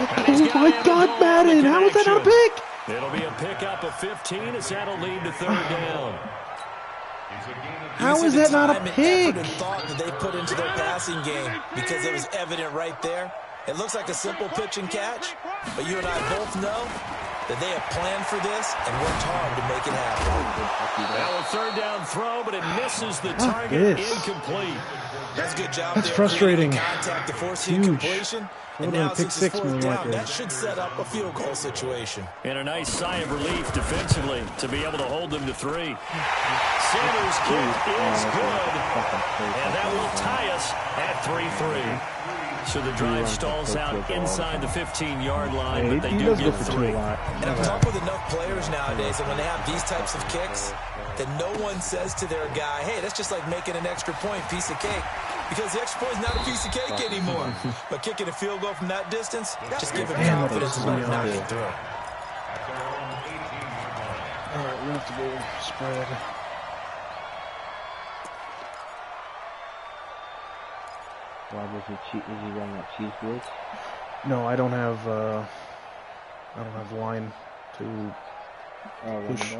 Oh my God, Madden! How is that not a pick? It'll be a pickup of 15 as that'll lead to third down. How is that not a pick? And thought that they put into their passing game because it was evident right there. It looks like a simple pitch and catch, but you and I both know that they have planned for this and worked hard to make it happen. Now a third down throw, but it misses the target. Incomplete. That's a good job. That's frustrating. Contact to force the incompletion. And now pick since six it's fourth more down, like that should set up a field goal situation. And a nice sigh of relief defensively to be able to hold them to 3. Sanders' kick is good, and that will tie us at 3-3. So the drive stalls out inside the 15-yard line, but they do get 3. And I've talked with enough players nowadays that when they have these types of kicks, that no one says to their guy, hey, that's just like making an extra point, piece of cake. Because the extra point is not a piece of cake anymore. But kicking a field goal from that distance, just give him confidence and let him knock it through. All right, we have to go spread. Why was he running that cheese blitz? No, I don't have line to push.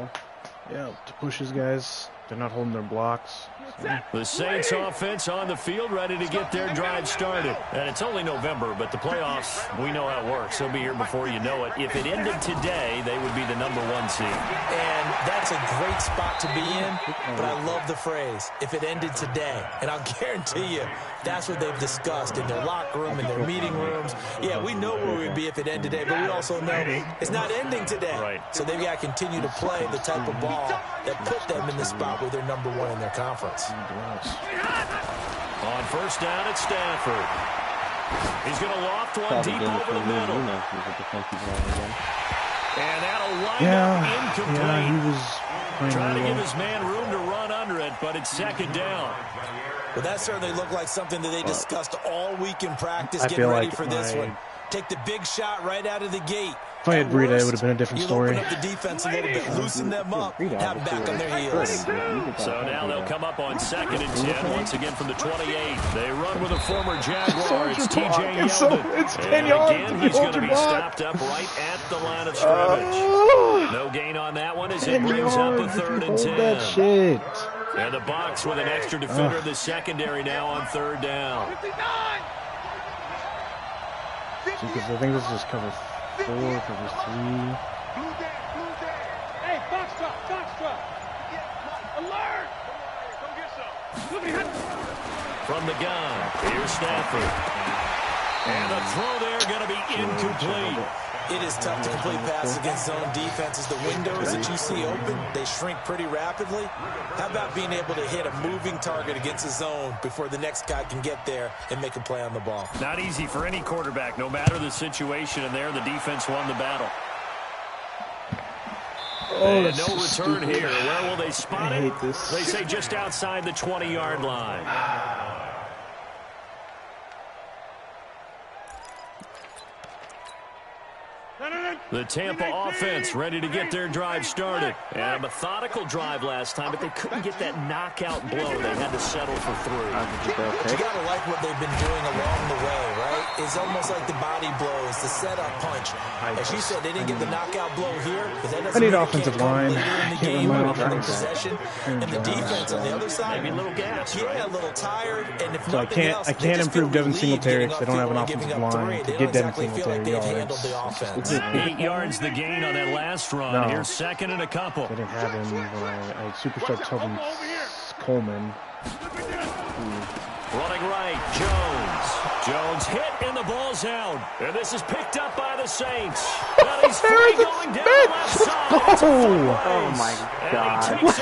Yeah, to push his guys. They're not holding their blocks. So. The Saints offense on the field, ready to get their drive started. And it's only November, but the playoffs, we know how it works. They'll be here before you know it. If it ended today, they would be the #1 seed. And that's a great spot to be in, but I love the phrase, if it ended today. And I'll guarantee you, that's what they've discussed in their locker room, in their meeting rooms. Yeah, we know where we'd be if it ended today, but we also know it's not ending today. Right. So they've got to continue to play the type of ball that put them in the spot where they're #1 in their conference. On first down at Stafford. He's going to loft one deep over the middle. And that'll line up incomplete. Yeah, he was trying to give his man room to run under it, but it's second down. Well, that certainly looked like something that they discussed all week in practice, getting ready for this one. Take the big shot right out of the gate. If I had Breida, it would have been a different story. Open up the defense a little bit, loosen them up, have them back on their heels. So now they'll come up on 2nd and 10, once again from the 28. They run with a former Jaguar. It's T.J. Yeldon. It's 10 yards. Again, he's going to be stopped up right at the line of scrimmage. No gain on that one as it brings up a 3rd and 10. That shit. And the box with an extra defender in the secondary now on 3rd down. Because I think this is just cover 4, cover 3. Hey, box truck. Alert! Come get some. From the gun, here's Stafford. And the throw there going to be incomplete. It is tough to complete passes against zone defenses. The windows that you see open, they shrink pretty rapidly. How about being able to hit a moving target against a zone before the next guy can get there and make a play on the ball? Not easy for any quarterback, no matter the situation, and there the defense won the battle. Oh, and no return here. Where will they spot it? I hate this. They say just outside the 20-yard line. The Tampa offense ready to get their drive started. And a methodical drive last time, but they couldn't get that knockout blow. They had to settle for 3. You got to like what they've been doing along the way, right? It's almost like the body blows, the setup punch. As you said, they didn't get the knockout blow here, but that doesn't I need mean offensive line. I can't run my offense. Possession. And the defense on the other side, maybe a little gas, yeah, right? a little tired. And if So I can't improve Devin Singletary because they don't have an offensive line to get Devin Singletary yards. 8 yards the gain on that last run. No. Here's 2nd and a couple. I didn't have him when I superstar Tobin Coleman. Running right, Jones hit and the ball's out. And this is picked up by the Saints. Now he's free going down the left side. Oh my God. Let's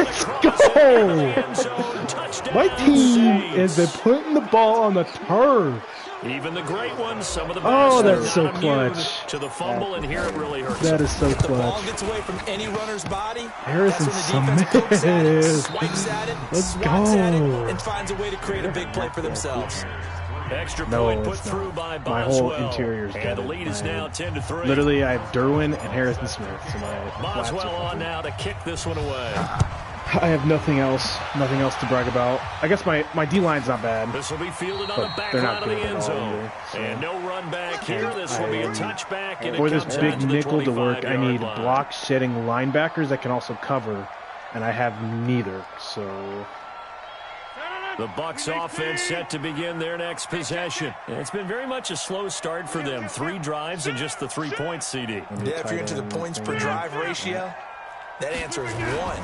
go. My team is putting the ball on the turf. Even the great ones, some of the best. Oh, that's are so not immune clutch. to the fumble, and here it really hurts. That is so If the ball clutch. gets away from any runner's body, Harrison that's when the defense pokes at it, Smith. swipes at it, Let's swats at it, go. and finds a way to create a big play for themselves. Extra No, point put it's through not. by My whole Boswell. interior's And the gutted. lead is now 10-3. Literally, I have Derwin and Harrison Smith. So my Boswell on now to kick this one away. I have nothing else to brag about. I guess my D-line's not bad. This will be fielded on the back they're line not of the good end at all zone. either, so. And no run back here. This will be a touchback. And For it this comes big out to the nickel to work, I need 25-yard line. block-shedding linebackers that can also cover, and I have neither. So The Bucs offense set to begin their next possession. It's been very much a slow start for them. 3 drives and just the 3 points, CD. Yeah, if you're into the points per drive ratio, that answer is 1.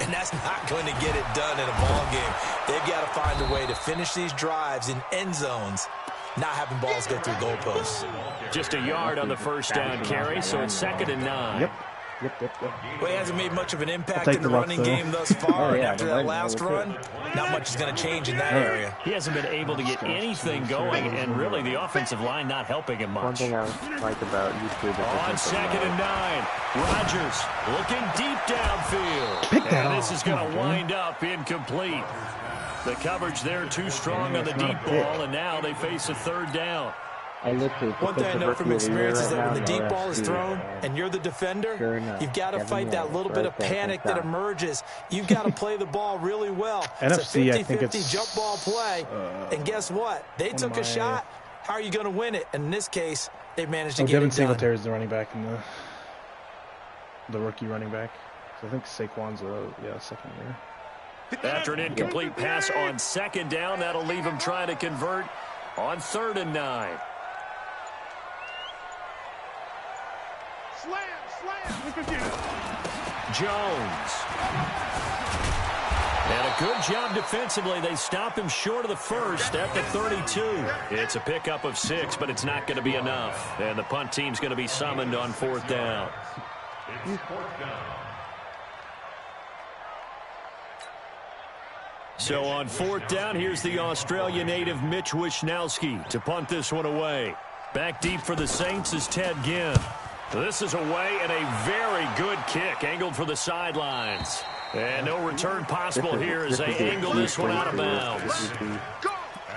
And that's not going to get it done in a ball game. They've got to find a way to finish these drives in end zones, not having balls go through goalposts. Just a yard on the first down carry, so it's 2nd and 9. Yep. Well, he hasn't made much of an impact take in the the luck, running though. game thus far. yeah, After that last run, not much is going to change in that area. He hasn't been able to get anything going, and really the offensive line not helping him One much. thing I like about YouTube On 2nd and 9, Rodgers looking deep downfield. Pick that And this off. is going Come to on, wind up incomplete. The coverage there too strong on the deep ball, and now they face a 3rd down. One thing I know from experience is that when the deep ball is thrown and you're the defender, Sure enough, you've got to fight that little bit of panic that emerges. You've got to play the ball really well. It's a NFC, I think 50-50 it's, jump ball play. And guess what? They took a shot. How are you going to win it? And in this case, they managed to get Devin it done. Singletary is the running back in the rookie running back. So I think Saquon's second year. After an incomplete pass on 2nd down, that'll leave him trying to convert on 3rd and 9. Jones. And a good job defensively. They stop him short of the first at the 32. It's a pickup of 6, but it's not going to be enough. And the punt team's going to be summoned on 4th down. So on 4th down, here's the Australia native Mitch Wishnowski to punt this one away. Back deep for the Saints is Ted Ginn. This is away and a very good kick angled for the sidelines. And no return possible here as they angle this one out of bounds.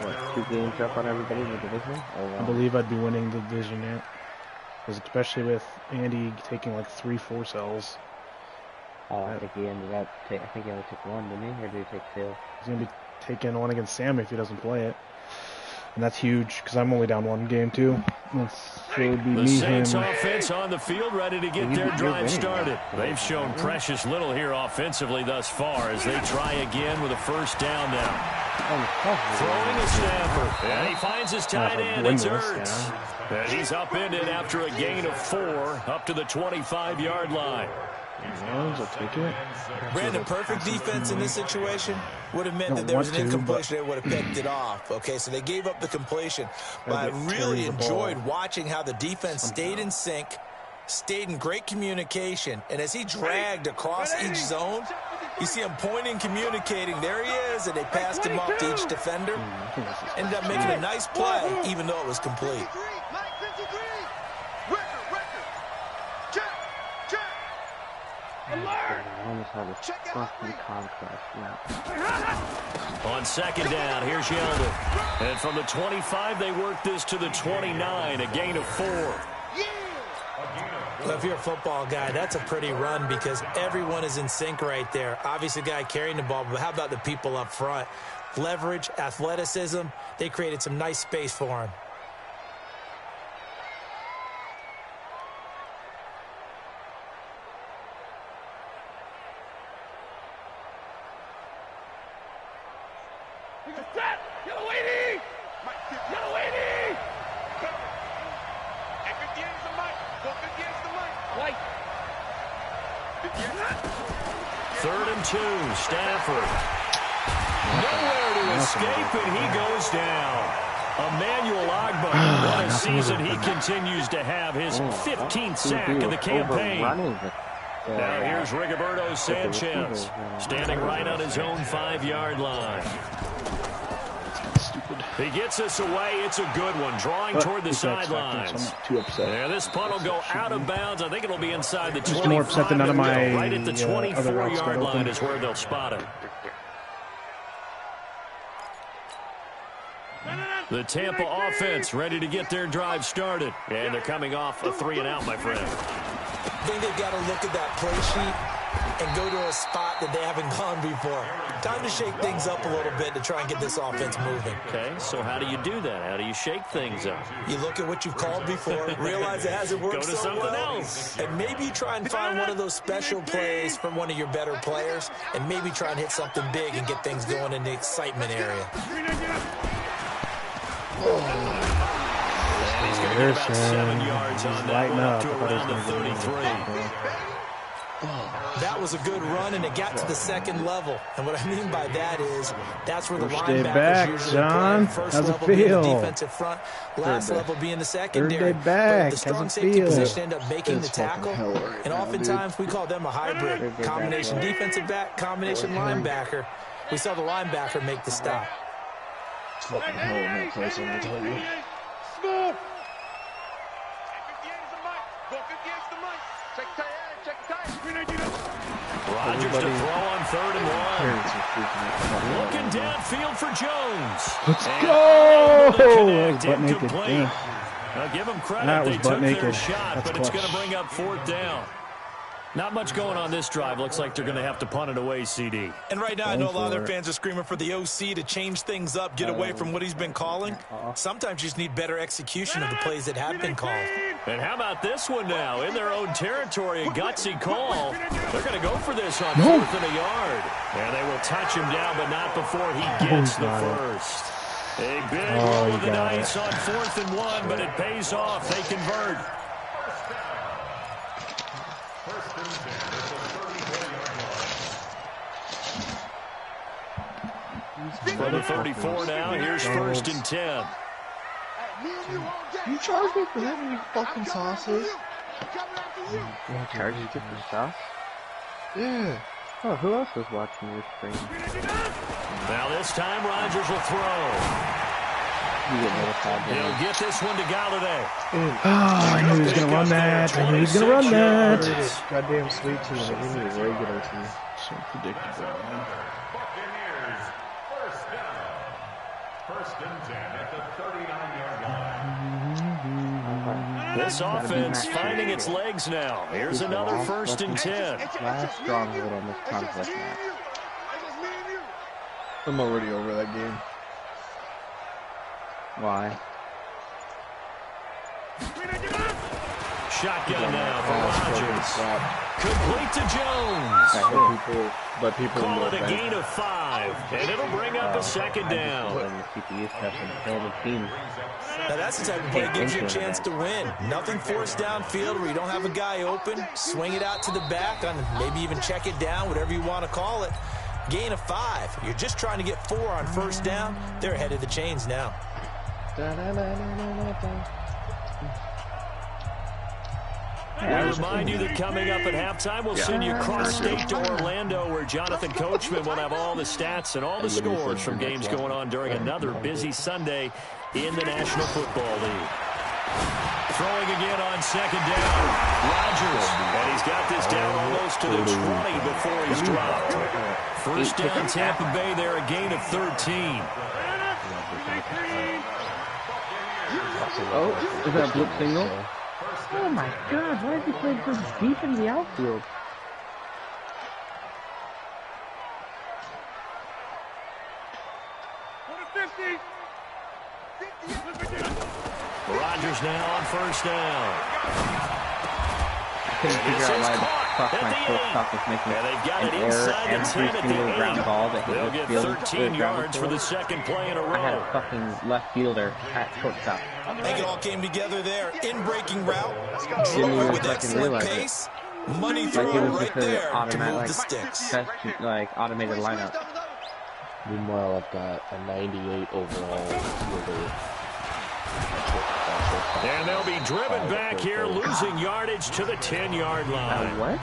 What, 2 games up on everybody in the division? I believe I'd be winning the division yet. Especially with Andy taking like 3 force L's. I think he ended up, I think he only took 1, didn't he? Or did he take 2? He's going to be taking 1 against Sam if he doesn't play it. And that's huge because I'm only down 1 game too. The Saints offense on the field ready to get their drive started. They've shown precious little here offensively thus far as they try again with a 1st down now. Throwing a snapper. And he finds his tight end. It's Ertz. And he's upended after a gain of 4 up to the 25-yard line. I'll take it. Brandon, perfect defense in this situation would have meant that there was an incompletion that would have picked it off. Okay, so they gave up the completion. But I really enjoyed watching how the defense stayed in sync, stayed in great communication, and as he dragged across each zone, you see him pointing, communicating. There he is, and they passed him off to each defender. Ended up making a nice play, even though it was complete. On 2nd down, here's Yeldon. And from the 25, they work this to the 29, a gain of 4. Well, if you're a football guy, that's a pretty run because everyone is in sync right there. Obviously, the guy carrying the ball, but how about the people up front? Leverage, athleticism, they created some nice space for him. Stafford. Nowhere to escape, and he goes down. Emmanuel Ogbah, what a season he continues to have, his 15th sack of the campaign. Now here's Rigoberto Sanchez, standing right on his own 5-yard line. He gets us away. It's a good one, drawing toward the sidelines. I'm too upset. Yeah, this punt will go out of bounds. I think it'll be inside the 25. More upset than none of my right at the 24-yard line open. is where they'll spot him. The Tampa offense ready to get their drive started. And they're coming off a 3-and-out, my friend. I think they've got to look at that play sheet and go to a spot that they haven't gone before. Time to shake things up a little bit to try and get this offense moving. Okay, so how do you do that? How do you shake things up? You look at what you've called before, realize it hasn't worked Go to so something well, else. and maybe try and find one of those special plays from one of your better players, and maybe try and hit something big and get things going in the excitement area. And he's going to get about 7 yards on that one, up to around the 33. That was a good run, and it got to the second level. And what I mean by that is that's where the linebackers back, usually John. play. First How's it level being the feel? defensive front, last level being the secondary. Third day back. But the strong How's it safety feel? position end up making the It's fucking tackle. hell right And now, oftentimes we call them a hybrid. Combination defensive back, combination linebacker. We saw the linebacker make the stop. It's fucking hell in that place, I'm gonna tell you. Smooth. 58 is the mic. Go 58 is the mic. Check the tire. Rodgers to throw on 3rd and 1. Looking downfield for Jones. Let's And go! connect, Butt naked. incomplete. Now give them credit. That was They butt took their naked. shot, That's but it's clutch. going to bring up 4th down. Not much going on this drive. Looks like they're going to have to punt it away, CD. And right now, I know a lot of their fans are screaming for the OC to change things up, get away from what he's been calling. Sometimes you just need better execution of the plays that have been called. And how about this one now? In their own territory, a gutsy call. They're going to go for this on 4th and a yard. And they will touch him down, but not before he gets the first. A big roll of the dice on 4th and 1, but it pays off. They convert. For the 34 now, here's 1st and 10. You charge me for that, you fucking sausage? Charge you for sauce? Yeah. Oh, who else was watching your stream? Now this time, Rodgers will throw. You get notified. He'll get this one to Galladay. I knew he was going to run that. I knew he was going to run that. Goddamn sweet tea, and give me a regular tea. So predictable, man. This offense finding its legs now. Here's another 1st and 10. Last strong little misconflict match. I'm already over that game. Why? Shotgun now for Rodgers. Complete to Jones. But people Call know it a that. gain of 5, and it'll bring up a 2nd down. Now that's the type of play that gives you a chance to win. Nothing forced downfield where you don't have a guy open. Swing it out to the back, on maybe even check it down, whatever you want to call it. Gain of 5. You're just trying to get 4 on 1st down. They're ahead of the chains now. I remind you that coming up at halftime, we'll send you cross-state to Orlando, where Jonathan Coachman will have all the stats and all the scores from games going on during another busy Sunday in the National Football League. Throwing again on 2nd down. Rodgers, and he's got this down almost to the 20 before he's dropped. 1st down, Tampa Bay there, a gain of 13. Oh, is that a blitz signal? Oh my god, why is he playing so deep in the outfield? Rodgers now on 1st down. I couldn't figure out why the fuck my shortstop was making And they've got an it error inside the 10 every at the single 8. ground ball that hit They'll the get field. 13 yards for the 2nd play in a I had a row. fucking left fielder at shortstop. I think it all came together there. In-breaking route, Didn't drove even with fucking excellent realize it. pace, money Like throw it was right just an there to automatic, move like, the sticks. automated lineup. Meanwhile, I've got a 98 overall fielder. And they'll be driven back here, losing yardage to the 10-yard line. What?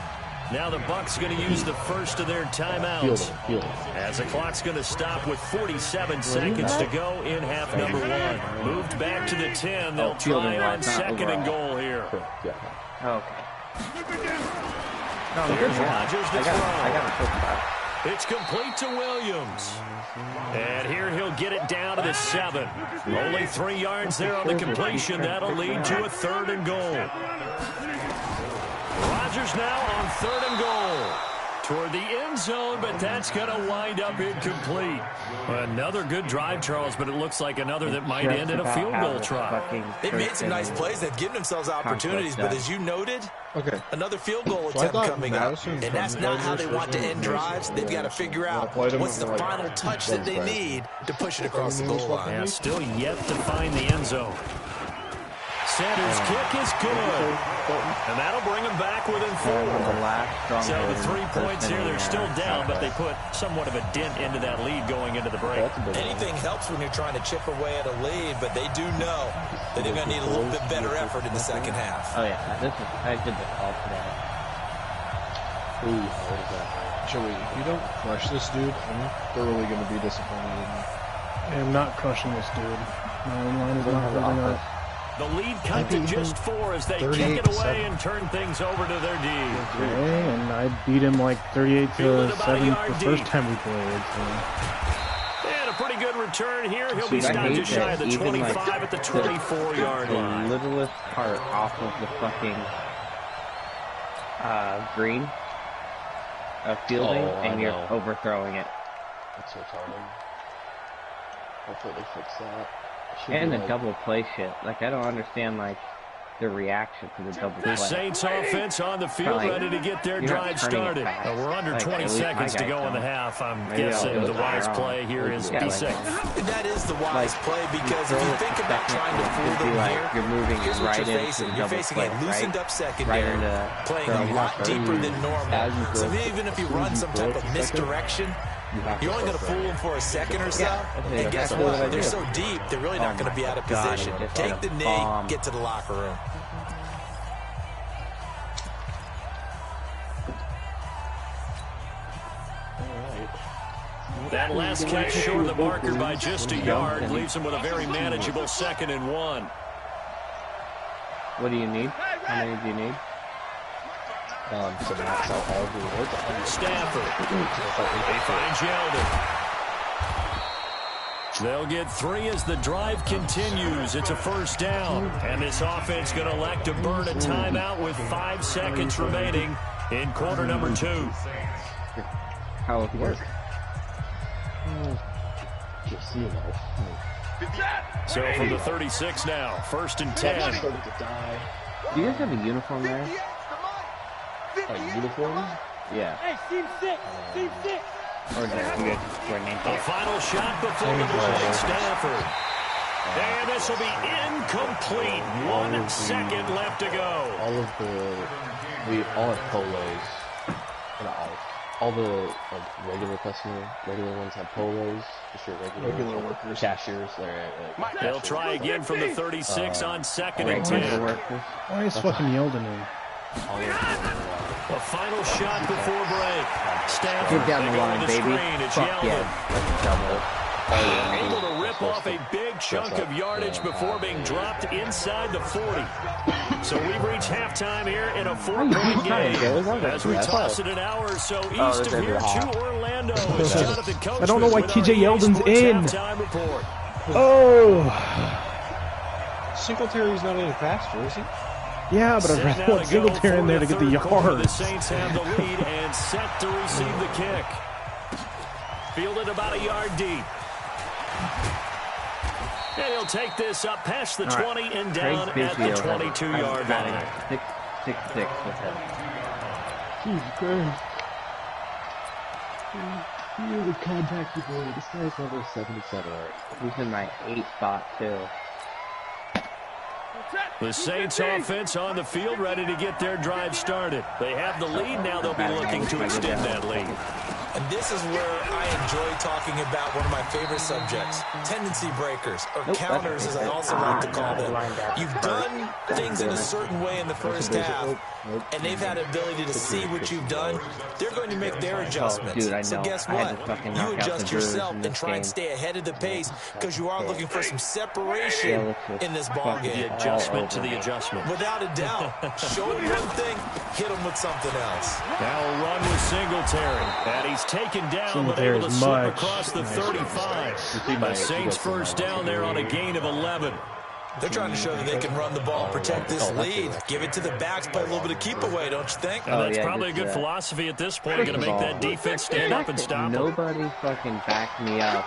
Now the Bucs going to use the first of their timeouts. Fielding. As the clock's going to stop with 47 seconds to go in half number 1. Moved back to the 10. They'll try on 2nd and goal here. Yeah. Okay. Here's Rodgers to I throw. got a shortstop. It's complete to Williams. And here he'll get it down to the 7. Only 3 yards there on the completion. That'll lead to a 3rd and goal. Rodgers now on 3rd and goal. toward the end zone, but that's going to wind up incomplete. Another good drive, Charles, but it looks like another that might end in a field goal try. They've made some nice plays. They've given themselves opportunities, but as you noted, another field goal attempt coming up. And that's not how they want to end drives. They've got to figure out what's the final touch that they need to push it across the goal line. Yeah, still yet to find the end zone. Sanders' kick is good. And that'll bring them back within 4. So the 3 points here, they're still down, but they put somewhat of a dent into that lead going into the break. Anything helps when you're trying to chip away at a lead, but they do know that they're going to need a little bit better effort in the second half. Oh, yeah. I did the call for that. Ooh, what is that? Joey, if you don't crush this dude, I'm thoroughly going to be disappointed in you. I am not crushing this dude. My line is not holding up. The lead cut to just 4 as they kick it away and turn things over to their D. Okay, and I beat him like 38-7 the first time we played. So. And a pretty good return here. He'll be stopped just shy of the 25 at the 24-yard line. The littlest part off of the fucking green of fielding, and you're overthrowing it. That's retarded. Hopefully they fix that. And the double play shit. Like, I don't understand, like, the reaction to the double play. The Saints offense on the field ready to get their drive started. We're under 20 seconds to go in the half. I'm guessing the wise play here is be safe. That is the wise play, because if you think about trying to fool them here, you're moving here's what right you're facing. You're facing a loosened up secondary, playing a lot deeper than normal. So even if you run some type of misdirection, you're only going to fool them for a second or so, and guess what? They're so deep, they're really not going to be out of position. Take the knee, get to the locker room. That last catch short of the marker by just a yard leaves him with a very manageable 2nd and 1. What do you need? How many do you need? To max out all the words. Stafford. He finds Yeldon. They'll get 3 as the drive continues. It's a first down. And this offense going to elect to burn a timeout with 5 seconds remaining in quarter number 2. How it work? Just, you know. So from the 36 now, 1st and 10. Do you guys have a uniform there? A uniform? Yeah. Hey, team 6! Team 6! Or is that you guys wear name A final shot before the break, Stafford. And this will be incomplete. 1 second left to go. All of we all have polos. All the regular ones have polos. Just your regular workers, cashiers. They'll try again from the 36 on 2nd and 10. Why is fucking Yeldon in? A final shot before break. Stafford, get down the line, baby. It's Fuck Yeldon. yeah. Able to rip off a big chunk of yardage before being dropped inside the 40. So we've reached halftime here in a 4-point game. As we toss it an hour or so east of here to Orlando. As Jonathan Coachman I don't know why TJ Yeldon's in. Report. Oh. Singletary's not any faster, is he? Yeah, but I'd rather want Singletary in there to get the yards. The Saints have the lead and set to receive the kick. Fielded about a yard deep. And he'll take this up past the 20 and down at the 22-yard line. 6-6 with him. Jesus Christ. He really contacted me. This guy's level 77 already. He's in my 8 spot, too. The Saints offense on the field ready to get their drive started. They have the lead. Now they'll be looking to extend that lead. And this is where I enjoy talking about one of my favorite subjects, tendency breakers, or counters as I also like to call them. You've done things in a certain way in the first half, and they've had the ability to see what you've done. They're going to make their adjustments. So guess what? You adjust yourself and try and stay ahead of the pace because you are looking for some separation in this ballgame. The adjustment to the adjustment. Without a doubt. Show them one thing, hit them with something else. Now a run with Singletary. And he's taken down, but able to slip across the 35. The Saints first down there on a gain of 11. They're trying to show that they can run the ball and protect this lead. Give it to the backs, play a little bit of keep away, don't you think? And that's probably a good philosophy at this point. Going to make that defense stand up and stop them. Nobody fucking backed me up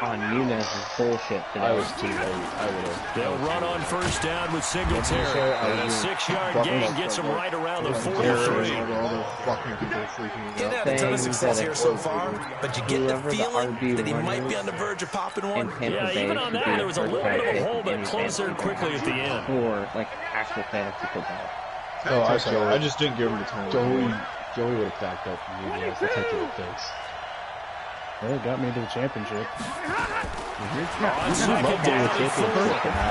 on Nunez's bullshit today. I was too late. I would have. They'll run on first down with Singletary. And a 6-yard gain gets them right around the 43. He had a ton of success here so far, but you get the feeling that he might be on the verge of popping one. Yeah, even on that, there was a little bit of a hole, but closed there quickly at the end. For, like, actual fantasy football. Oh, I just didn't give him the time. Joey would have backed up Nunez. That's what you would think. Well, it got me to the championship. On second down,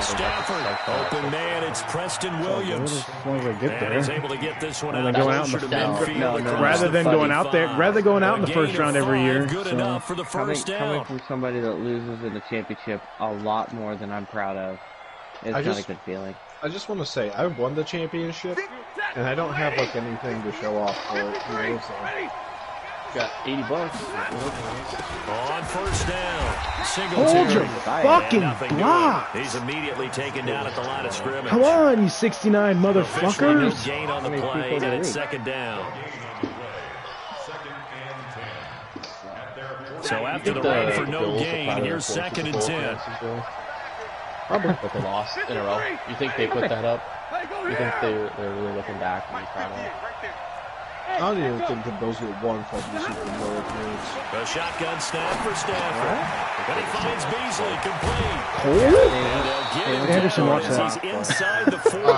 Stafford. Open man, it's Preston Williams. And he's able to get this one out closer to midfield. Rather than going out there, going out in the first round every year. Good enough for the first down. Coming from somebody that loses in the championship a lot more than I'm proud of. It's not a good feeling. I just want to say, I won the championship, and I don't have like anything to show off for it. You know, so. Got $80. On first down, Hold your Singletary. fucking block! He's immediately taken down at the line of scrimmage. Come on, you 69 Officially no motherfuckers! gain on the play, and it's second down. So after the run for no gain, here's 2nd and 10. Probably with a loss in a row. You think they put that up? You think they're really looking back and trying to... I don't even think that those are one fucking Super Bowl appearance. A shotgun snap for Stafford. And he finds Beasley complete. Oh? Anderson, watch that. He's inside the 40.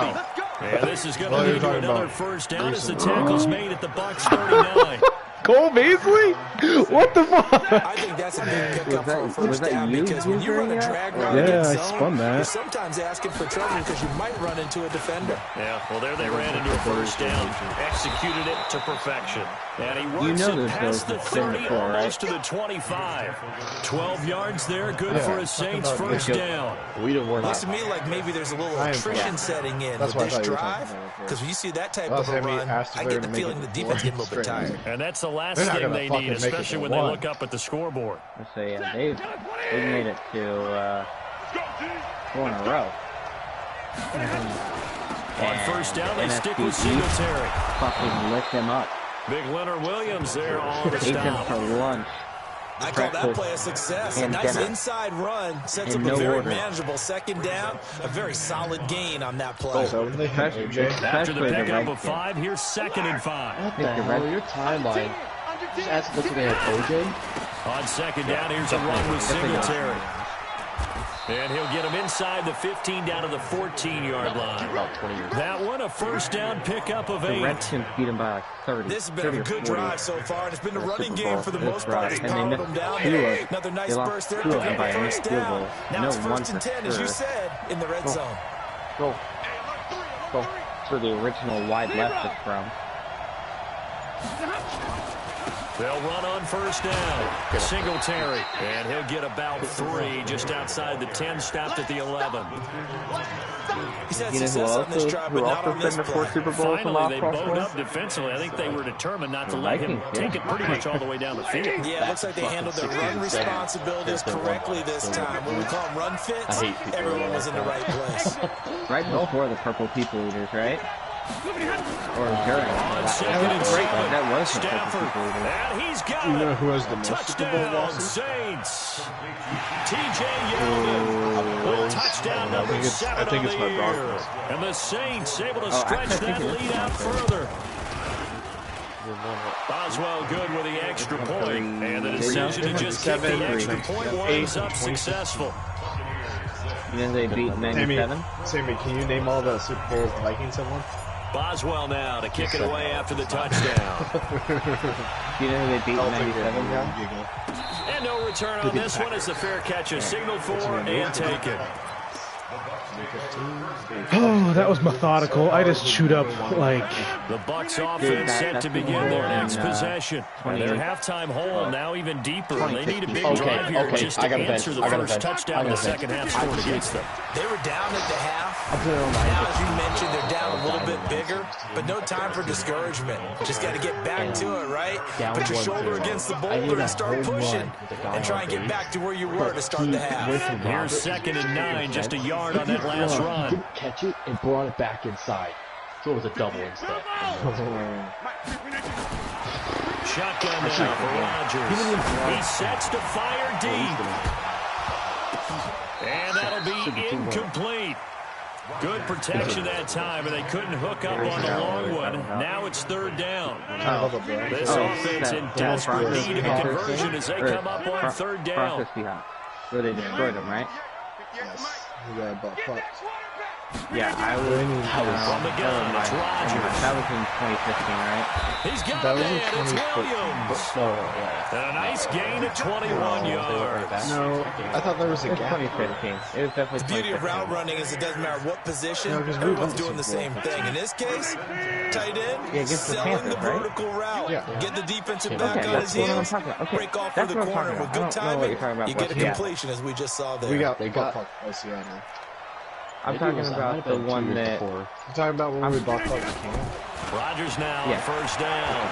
And this is going to lead to another first down as the tackle's made at the Bucs 39. Cole Beasley? What the fuck? I think that's a big pickup for a first down because when you run a drag route against zone, spun that. you're sometimes asking for trouble because you might run into a defender. Yeah, well, there they ran into a first down, executed it to perfection. And he works it past the 30, almost to the 25. 12 yards there, good for a Saints first down. Looks to me like maybe there's a little attrition setting in with this drive, because when you see that type of a run, I get the feeling the defense getting a little bit tired. And that's the last thing they need, especially when they look up at the scoreboard. Let's say, yeah, they've made it to 4 in a row. On first down, they stick with Singletary. Fucking lift him up. Big Leonard Williams there on the Ate him stop. for lunch. I call that play a success. A nice inside run sets up a very manageable second down. A very solid gain on that play. After the pickup of 5, here's 2nd and 5. What the hell? Your timeline. Just ask if they have OJ. On second down, here's a run with Singletary. And he'll get him inside the 15 down to the 14-yard line. About 20 years. That one, a first down pickup of 8. The Redskins beat him by like 30. This has been a good drive so far, and it's been a running game for the most part. It's powered them down there. Another nice burst there, picking up a first down. Now it's 1st and 10, as you said, in the red zone. Go. That's where the original wide left is from. They'll run on first down. Singletary. And he'll get about 3 just outside the 10, stopped at the 11. He's had success on this drive, but not on this play. Finally, they bowed up defensively. I think they were determined not to let him take it pretty much all the way down the field. Yeah, it looks like they handled their run responsibilities correctly this time. When we call them run fits, everyone was in the right place. Right before the purple people eaters, right? Or during. That was the purple people eaters. And he's got You know who has the most Super Bowl touchdown, losses? Saints. TJ Yeldon. Touchdown number 7 I think it's on my the year. Broncos. And the Saints able to stretch that lead out further. Boswell good with the extra point, and the decision to just kick the extra point winds up successful. And then they beat 97. Sammy, can you name all the Super Bowls the Vikings have won? Boswell now to kick it away after the touchdown. You know who they beat 97, John? And no return on this one as the fair catch is signaled for and taken. Oh, that was methodical. I just chewed up like... The Bucs offense set to begin their next possession. Their halftime hole now even deeper. They need a big drive here just to answer the first touchdown in the second half scored against them. They were down at the half. Now, as you mentioned, they're down a little bit bigger, but no time for discouragement. Just got to get back to it, right? Put your shoulder against the boulder and start pushing and try and get back to where you were to start the half. Here's 2nd and 9, just a yard on that last run. Didn't catch it and brought it back inside. So it was a double instead. Shotgun now for Rodgers. He sets to fire deep. And that'll be incomplete. Good protection that time, and they couldn't hook up on the long one. Now it's 3rd down. This offense in desperate need of a conversion as they come up on 3rd down. So they destroyed him, right? Yes. We got a butt fuck. Yeah, I was on the gun. It's Rodgers. That was in 2015, right? He's got That was in that. It's 2014. Williams. And a nice gain of 21 yards. No, I thought there was a It was gap. 2015. It was definitely The beauty of 2015. route running is it doesn't matter what position, No, 'cause we everyone's won the doing the Super same Bowl. thing. In this case, tight end, against the selling Panthers, the right? vertical route. Yeah. Get the defensive Okay, back on that's his what I'm heels, talking about. Okay, break off for that's the what I'm corner talking with about. good I don't know what you're timing. talking about. You get a What's- yeah. completion as we just saw there. We got They butt got- fucked by Seattle. I'm talking about the one that... I'm talking about when we butt fucked the camp. Rodgers now on Yeah. 1st down.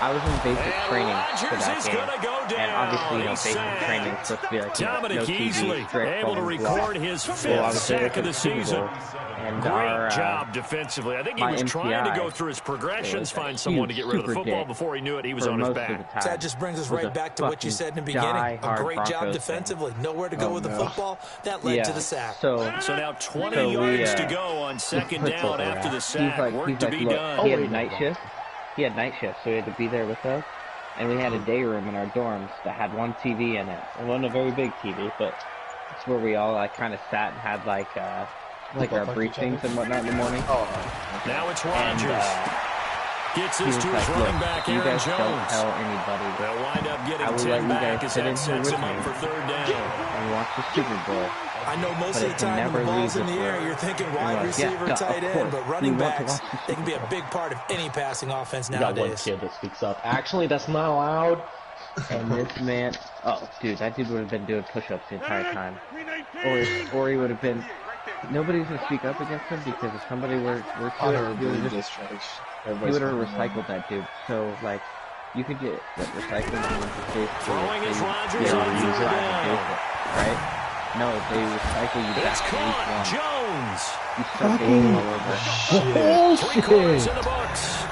I was in basic And training for Rodgers that is game. gonna go down. And obviously, you know, He's basic sacked. training is supposed to be like, you know, Dominic no TV, Easley strict able to phone, record blah. his So I 5th was there sack for of the Super Bowl, season. and Great our, job defensively. I think he my was trying to MPI go through his progressions, was a find someone to huge get rid of the super football. dick Before he knew it, he was for on his most of back. the time. That just brings us Was right a back to what you fucking said in the beginning. A die-hard great job Broncos fan. defensively. Nowhere to go with the football. That led to the sack. So now 20 So we, yards to go on 2nd down after the sack. Work to be look, done. he had night shift. He had night shift, so he had to be there with us. And we had a day room in our dorms that had one TV in it. It wasn't a very big TV, but it's where we all like kind of sat and had like our briefings and whatnot in the morning. Now it's And Rodgers. Gets he this was to like, his look, running back, you Aaron guys don't Jones. tell anybody. They'll wind up I getting will 10 let you back guys as sit in that here sets with him up me for 3rd down. and watch the Super Bowl. I know most But of the it can time when the never ball's leave in the this air, way. you're thinking You're wide like, receiver, yeah, tight of end, course. but We running want to backs, watch the they can be Super a big part of any passing offense You got one nowadays. kid that speaks up. Actually, that's not allowed. And this man, oh, dude, that dude would have been doing push-ups the entire time. Or he would have been, nobody's going to speak up against him because if somebody were to it, he would have just, he would have recycled that dude. So, like, you could get that recycling and just basically, Throwing is Rodgers yeah, on reuse 3rd it, down. right? No, they recycle you back It's to week caught. one. Jones. You start dating all over. 3 quarters in Bullshit. the books.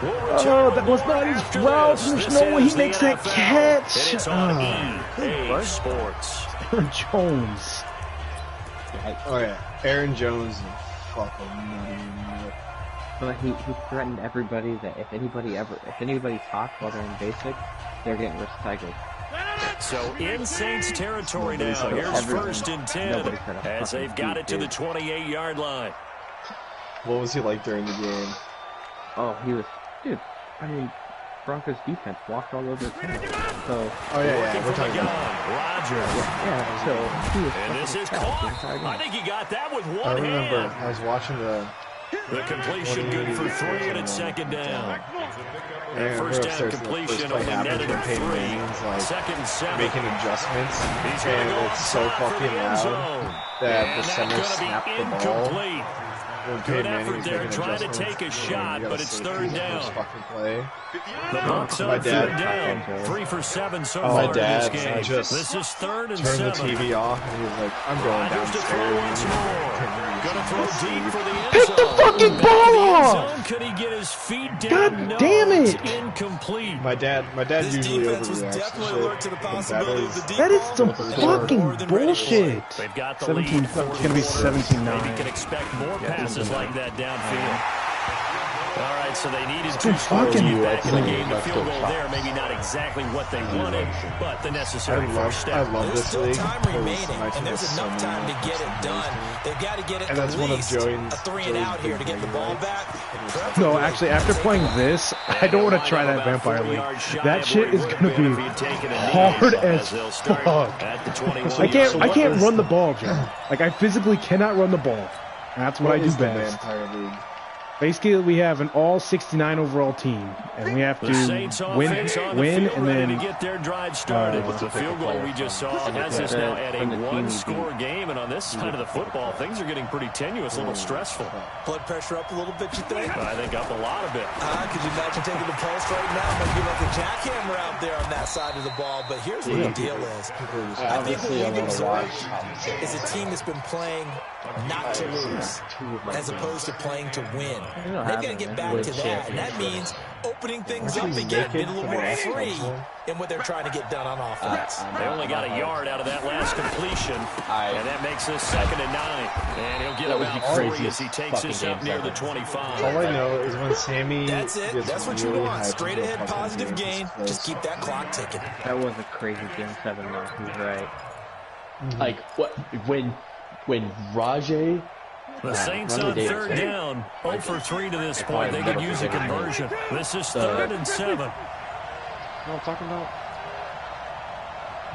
We'll Oh, that was not his after route. this. There's This no way is he the makes that NFL, catch. and it's on Ah. EA Sports. Aaron Jones. Right? Oh yeah, Aaron Jones is fucking nutty. But he threatened everybody that if anybody talks while they're in basic, they're getting recycled. So in Saints territory Nobody now. said Here's everything. 1st and 10 Nobody said a as they've fucking got it to the dude. 28-yard line. What was he like during the game? Oh, he was, dude. I mean, Broncos defense walked all over his head. So Oh yeah, Working we're from the talking gun. about. Rodgers. yeah, so he was. And this is fucking caught. the entire game. I think he got that with I one remember hand. I was watching the. The completion good for 3, and it's 2nd down. And First down upstairs, completion the first only play happened netted when at Peyton 3. Manning's like 2nd and 7. making adjustments, He's going to and go it's so outside for fucking the end loud zone. that And the that's center going to snapped be the ball. incomplete. When Good Peyton effort Manning there, making trying to adjustments, take a and shot, you but gotta it's safety 3rd the down. first fucking play. The Bucs My on dad- 3rd down. 3 for 7 so My far in this dad game. just This is 3rd and turned 7. the TV off, and he was like, "I'm going Rodgers to downstairs." throw once more. Gonna throw deep for the end Pick zone. the fucking Back to the ball end off! zone. Could he get his feet down? God No, damn it's it! incomplete. My dad This usually defense was overreacts to definitely alert to the shit, but possibility of the deep that is ball. some They were fucking more than ready for it. bullshit. They've got the 17, lead. it's gonna be 17-9. Maybe can expect more passes like that downfield. All right, so they needed Still 2 scores to fucking get back in the game. The that's field still goal there, maybe not exactly what they wanted, but the necessary first I step. love There's this still league. time because remaining, my and team there's has so enough many time to get it done. They've got to get it And that's at one of least Joey's- a 3 and out here to get the ball back. No, actually, after playing this, I don't want to try that Vampire League. That shit is gonna be hard as fuck. I can't run the ball, Joe. Like I physically cannot run the ball. That's what I do is the best. Vampire League? Basically, we have an all 69 overall team, and we have to win, and then to get their drive started. The field goal we just saw has us now at a one-score game, and on this side of the football, things are getting pretty tenuous, a little stressful. Blood pressure up a little bit, you think? I think up a lot of it. Could you imagine taking the pulse right now? Might be like a jackhammer out there on that side of the ball, but here's what the deal is. I think what we've observed is a team that's been playing not to lose, as opposed to playing to win. They've got to get back to that, and that means opening things up again, being a little more free in what they're trying to get done on offense. They only got a yard out of that last completion, and that makes this 2nd and 9. And he'll get about 3 as he takes us up near the 25. All I know is when Sammy That's it. That's what you want. Straight ahead, positive gain. Just keep that clock ticking. That was a crazy game 7 though. He's right. Like what when Rajay. The Saints on 3rd down, 0 for 3 to this point. They could use a conversion. This is 3rd and 7. You know what I'm talking about?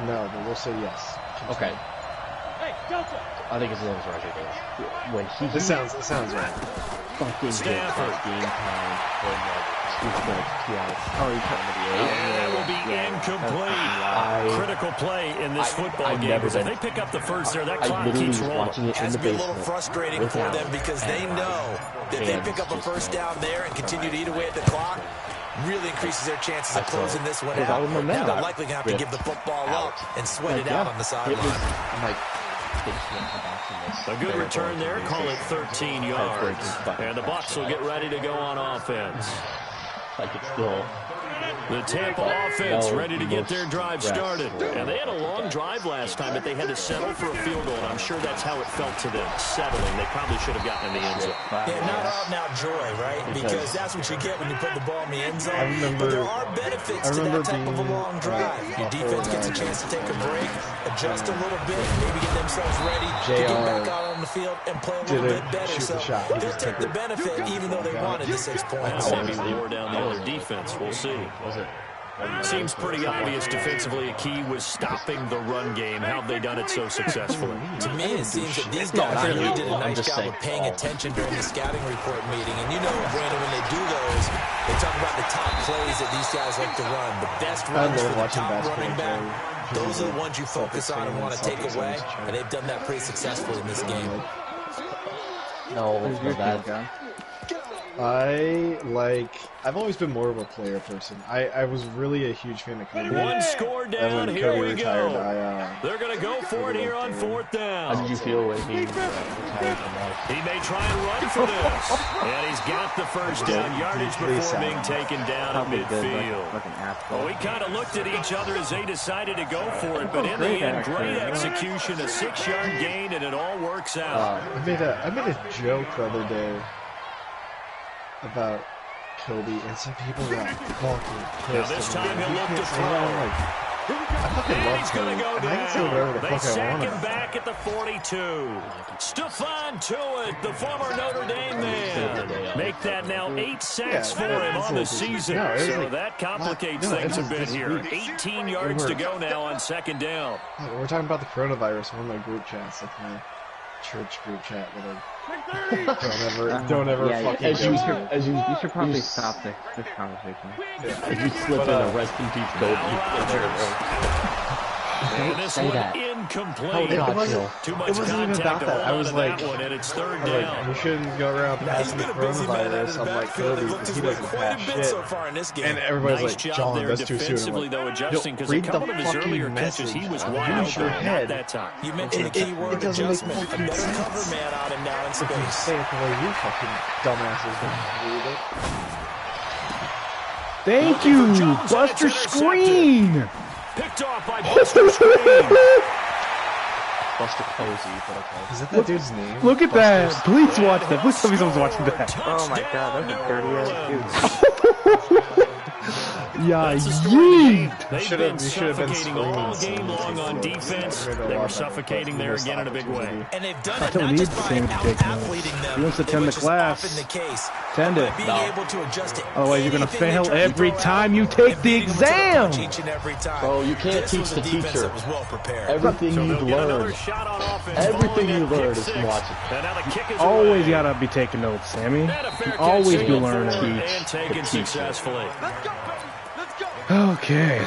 No, but we'll say yes. Okay. Hey, Delta. I think his name is Rajay Davis. When he It sounds right. fucking Stafford. game time when That will be incomplete. Critical play in this football game. Because if they pick up the first there, that clock keeps rolling. It has to be a little frustrating for them because they know that if they pick up a first down there and continue to eat away at the clock, really increases their chances of closing this one out. Now they're likely going to have to give the football up and sweat it out on the sideline. I'm like, a good return there. Call it 13 yards. And the Bucs will get ready to go on offense. like it's still. The Tampa offense ready to get their drive started. And they had a long drive last time, but they had to settle for a field goal, and I'm sure that's how it felt to them, settling. They probably should have gotten in the end zone. Yeah, not out-and-out joy, right? Because that's what you get when you put the ball in the end zone. But there are benefits to that type of a long drive. Your defense gets a chance to take a break, adjust a little bit, maybe get themselves ready to get back out on the field and play a little bit better. So they'll take the benefit even though they wanted the 6 points. Maybe wore down the other defense. We'll see. Seems pretty obvious defensively. A key was stopping the run game. How have they done it so successfully? To me, it seems that these guys really did a nice job of paying attention during the scouting report meeting. And you know, Brandon, when they do those, they talk about the top plays that these guys like to run. The best runs for the top running back. Those are the ones you focus on and want to take away. And they've done that pretty successfully in this game. No, it's not bad. I've always been more of a player person. I was really a huge fan of Kobe. One score down, here we go. They're going to go for it here on 4th down. How did you feel when he retired from life? He may try and run for this. And he's got the first down yardage before being taken down at midfield. Well, we kind of looked at each other as they decided to go for it, but in the end, great execution, a 6-yard gain, and it all works out. I made a joke the other day about Kobe, and some people got fucking pissed. Now this time he'll look to throw. I fucking love Kobe. I can say whatever the They fuck I sack want. him back at the 42. Stephon Tuitt, the former Notre Dame man. Make that now 8 sacks for him on the season. So that complicates things a bit here. 18 yards to go now on 2nd down. We're talking about the coronavirus. One of my group chats, like my church group chat, whatever. Don't ever fucking You should probably stop this conversation. If you slip in a rest in peace Kobe. And this one incomplete. Too much contact to hold on to that one, and it's 3rd down. You shouldn't go around passing the coronavirus. I'm like Kobe, because he doesn't pass shit. And everybody's like, John, that's too soon. I'm Though adjusting, because a couple of his earlier catches, he was wide open at that time. You mentioned the key word adjustment. A better cover man out him now in space. Say it the way you fucking dumbasses read it. Thank you, Buster Screen. Picked off by Buster Screen. Buster Posey, but okay. Is that dude's name? Look at that. Please watch that. Please tell me someone's watching that. Oh my god, that's a dirty ass dude. Yeah, That's the story. They've Should been have been suffocating all game long on screaming. defense. They were suffocating there again in a big way. And they've done I it don't not need just by Sammy to take notes. out-athleting them, He wants to tend which the is class. often the case. Tend By it. being able to adjust to Otherwise, you're going to anything they fail try to every throw time out you take and the beating them to the exam. punch each and every time. Bro, you can't This teach was a the defense teacher. that was well prepared. Everything So you've they'll get another learned. shot on offense. Everything following you that learned kick is from six. watching. And now the kick is Always away. got to be taking notes, Sammy. And a fair catch Always be single learning. forward and taken successfully. Okay,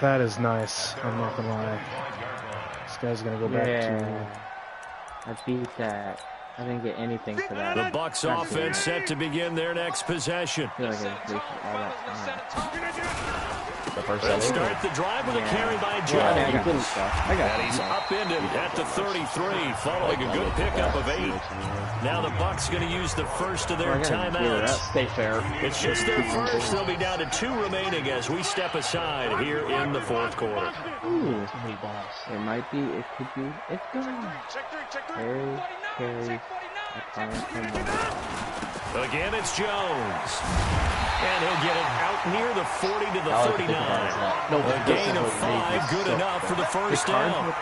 that is nice. I'm not gonna lie. This guy's gonna go back to. I beat that. I didn't get anything for that. The Bucs offense set to begin their next possession. I feel like I just wasted all that time. The first They'll setting. start the drive with a carry by Joe. Yeah, I got this stuff. I got And he's upended at the 33, following a good pickup of 8. Now the Bucs going to use the first of their timeouts. Stay fair. It's just their first. They'll be down to 2 remaining as we step aside here in the fourth quarter. Ooh, it might be, it could be, it's going. Carry. Again, it's Jones. And he'll get it out near the 40 to the 39. A gain of 5, good enough for the first down.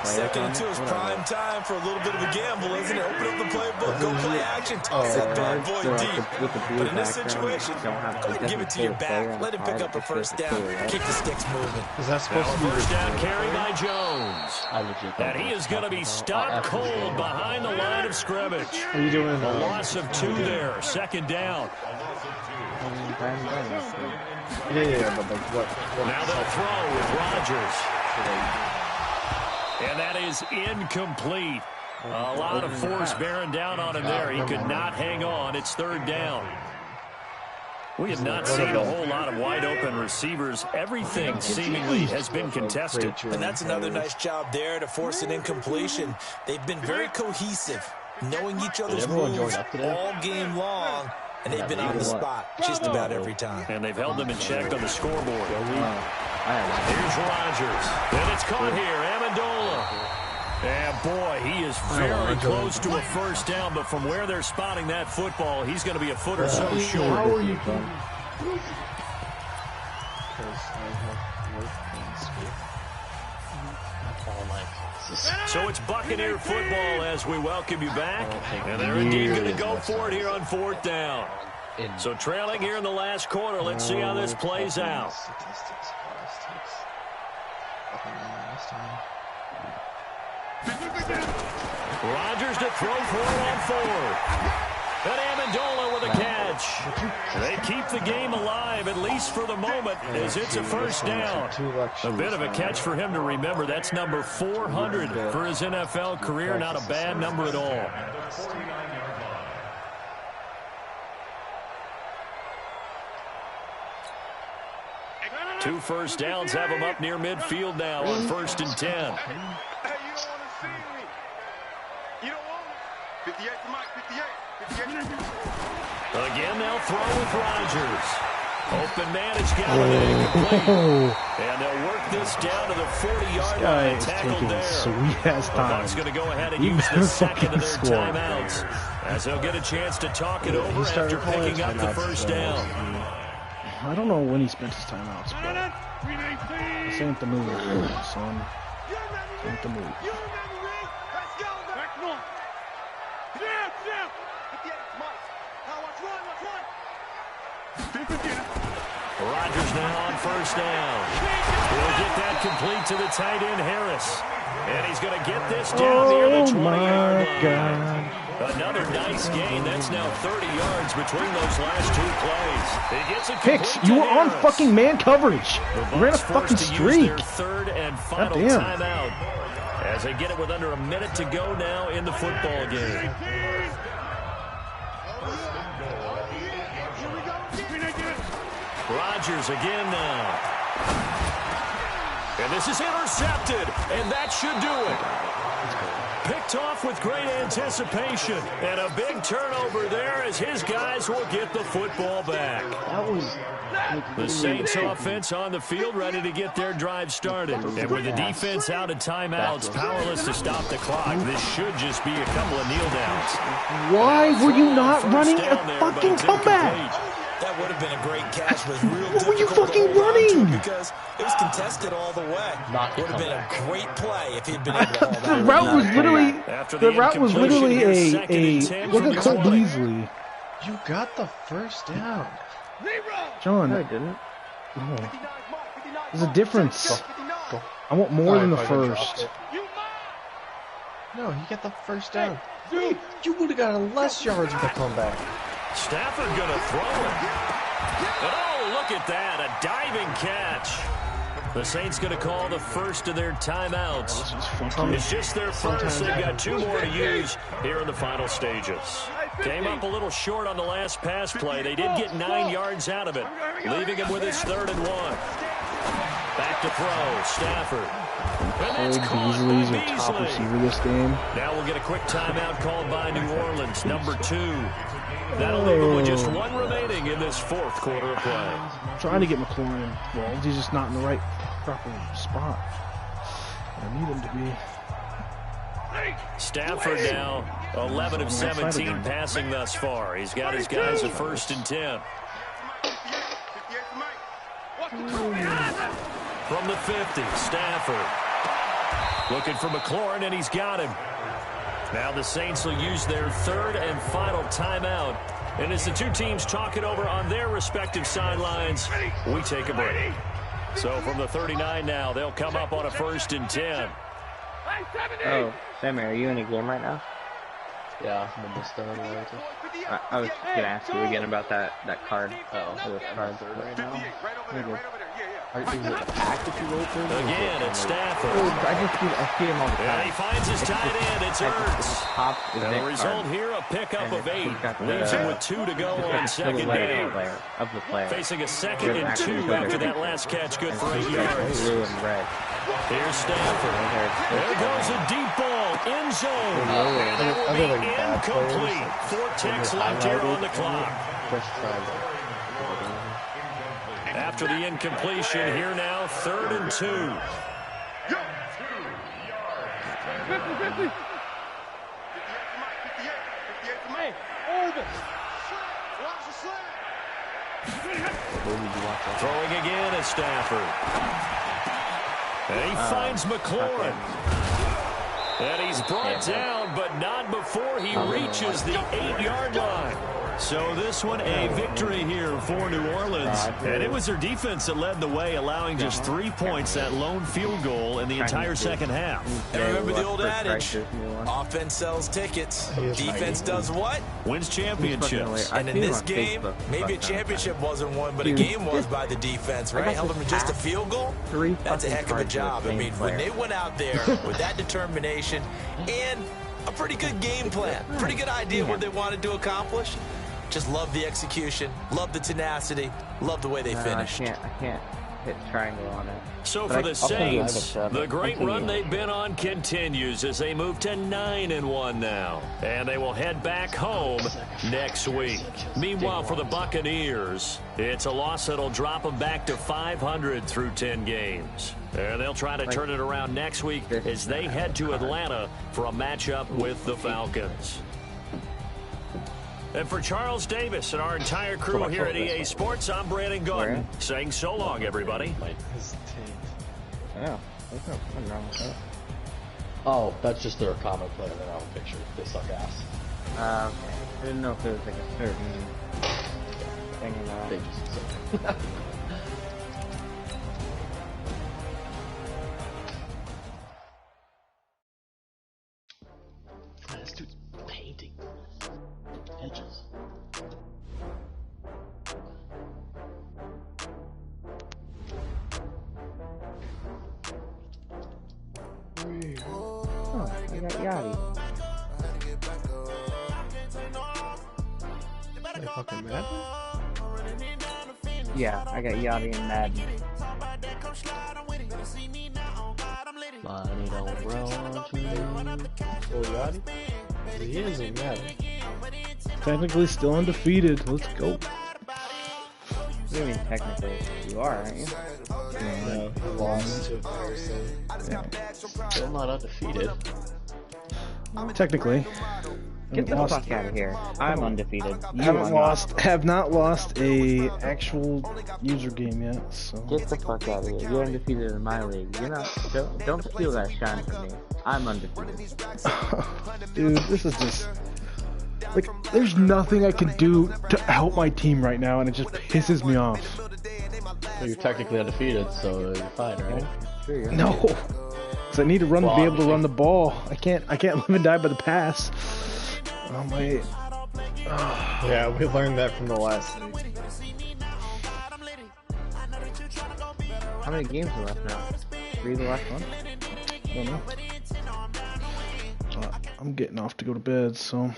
Second and 2 is prime time for a little bit of a gamble, isn't it? Open up the playbook, go play action, toss that bad boy deep. But in this situation, go ahead and give it to your back. Let him pick up a first down. Keep the sticks moving. Is that supposed to be First down carry by Jones. I legit And he is going to be stopped cold behind the line of scrimmage. Are you doing A loss of 2 there, second down. Yeah, but what? Now they'll throw with Rodgers. And that is incomplete. A lot of force bearing down on him there. He could not hang on. It's third down. We have not seen a whole lot of wide open receivers. Everything seemingly has been contested. And that's another nice job there to force an incompletion. They've been very cohesive, knowing each other's moves all game long, and they've been on the spot just about every time. And they've held them in check on the scoreboard. Here's Rodgers. And it's caught here. Amendola. And boy, he is very close to a first down, but from where they're spotting that football, he's going to be a foot or so short. How are you? So it's Buccaneer football as we welcome you back. And they're indeed going to go for it here on fourth down. So trailing here in the last quarter. Let's see how this plays out. Rodgers to throw for it on fourth. And Amendola with a catch. They keep the game alive, at least for the moment, as it's a first down. A bit of a catch for him to remember. That's number 400 for his NFL career. Not a bad number at all. Two first downs have him up near midfield now on 1st and 10. Hey, you don't want to see me. You don't want it. 58 to Mike, 58. 58. Again, they'll throw with Rodgers. Open man is incomplete. And they'll work this down to the 40-yard line. Tackled there. Sweet-ass time. The Bucs going to go ahead and use the second of their timeouts, as they'll get a chance to talk it over after picking up the first down. I don't know when he spent his timeouts, but this ain't the move, son. This ain't the move. You remember me? Let's go. Back north. Down. 58 to Mike. Now watch one. Rodgers now on first down. He'll get that complete to the tight end, Harris. And he's going to get this down near the 20-yard line. God. Another nice gain. That's now 30 yards between those last two plays. He gets it Hicks, complete you to were on Harris. fucking man coverage. The You ran a Bucs fucking forced to use streak. their third and final Goddamn. timeout as they get it with under a minute to go now in the football game. Rodgers again now. And this is intercepted, and that should do it. Picked off with great anticipation, and a big turnover there as his guys will get the football back. That was The Saints offense on the field ready to get their drive started. And with the defense out of timeouts, powerless to stop the clock, this should just be a couple of kneel downs. Why were you not First running down a there, but fucking it's comeback? incomplete. That would have been a great catch, but real What were you difficult to fucking hold on to running? because it was contested all the way. Would have been a great play if he'd been able to hold The on. route was literally look at Cole Beasley. You got the first down. John, No, I didn't. no. There's a difference. Go. I want more than the If I can drop first. it. No, you get the first down. You would have gotten less yards with the comeback. Stafford gonna throw it. Oh, look at that, a diving catch. The Saints gonna call the first of their timeouts. It's just their first. They've got 2 more to use here in the final stages. Came up a little short on the last pass play. They did get 9 yards out of it, leaving him with his 3rd and 1. Back to throw, Stafford. And that's caught by Beasley's our top Beasley. receiver this game. Now we'll get a quick timeout called by New Orleans, number 2. That'll leave them with just 1 remaining in this 4th quarter of play. I'm trying to get McLaurin involved. He's just not in the right proper spot. I need him to be. Stafford now 11 of 17 passing thus far. He's got his guys a 1st and 10. From the 50, Stafford looking for McLaurin, and he's got him. Now the Saints will use their 3rd and final timeout. And as the 2 teams talk it over on their respective sidelines, we take a break. So from the 39 now, they'll come up on a 1st and 10. Oh, Sammy, are you in a game right now? Yeah, I'm almost done. I was just gonna ask you again about that card. Oh, The card. right now. You're good. Is it a pack if you roll through? Again, it's Stafford. Oh, I see him all the And time. he finds his tight end. It's Ertz. Top is And the Nick result Card. here, a pickup And of he's 8. got the- Leaves him with 2 to go on 2nd down. Of the player. Facing a 2nd and 2 after that last catch. Good for 8 yards. Blue and red. Here's Stafford. There goes a deep ball. End zone. And that will Other be than bad incomplete. players, 4 ticks left here on the clock. First triangle. After the incompletion, here now, 3rd and 2. Throwing again at Stafford. And he finds McLaurin. And he's brought down, but not before he reaches the 8-yard line. So this one, a victory here for New Orleans. And it was their defense that led the way, allowing just 3 points, that lone field goal in the entire second half. And remember the old adage, offense sells tickets, defense does what? Wins championships. And in this game, maybe a championship wasn't won, but a game was by the defense, right? Held them to just a field goal? That's a heck of a job. I mean, when they went out there with that determination and a pretty good game plan, pretty good idea what they wanted to accomplish, just love the execution, love the tenacity, love the way they finished. I can't hit triangle on it. So But for I- the I'll send you Saints, the the great Continue. run they've been on continues as they move to 9-1 now. And they will head back home next week. Meanwhile, for the Buccaneers, it's a loss that'll drop them back to 500 through 10 games. And they'll try to turn it around next week as they head to Atlanta for a matchup with the Falcons. And for Charles Davis and our entire crew here at EA Sports, I'm Brandon Gordon saying so long, everybody. Yeah, there's nothing wrong with that. Oh, that's just their common player in their own picture. They suck ass. Okay. I didn't know if it was like a certain thing or not. They just suck. This dude's painting edges. Oh, I got Yachty. They fucking mad? Yeah, I got Yachty and Madden. Money don't grow on trees. Oh, Yachty? He is in Madden. Technically still undefeated. Let's go. What do you mean technically? You are, aren't you? No, he lost to Harrison. Still not undefeated. Technically. Get the fuck out of here. I'm undefeated. Have not lost a actual user game yet, so. Get the fuck out of here. You're undefeated in my league. You're not, don't steal that shine from me. I'm undefeated. Dude, this is just, like, there's nothing I can do to help my team right now, and it just pisses me off. Well, you're technically undefeated, so you're fine, right? Sure, No, because I need to be able to run the ball. I can't live and die by the pass. Oh my. Yeah, we learned that from the last league. How many games are left now? 3 the last one? I don't know. I'm getting off to go to bed, so.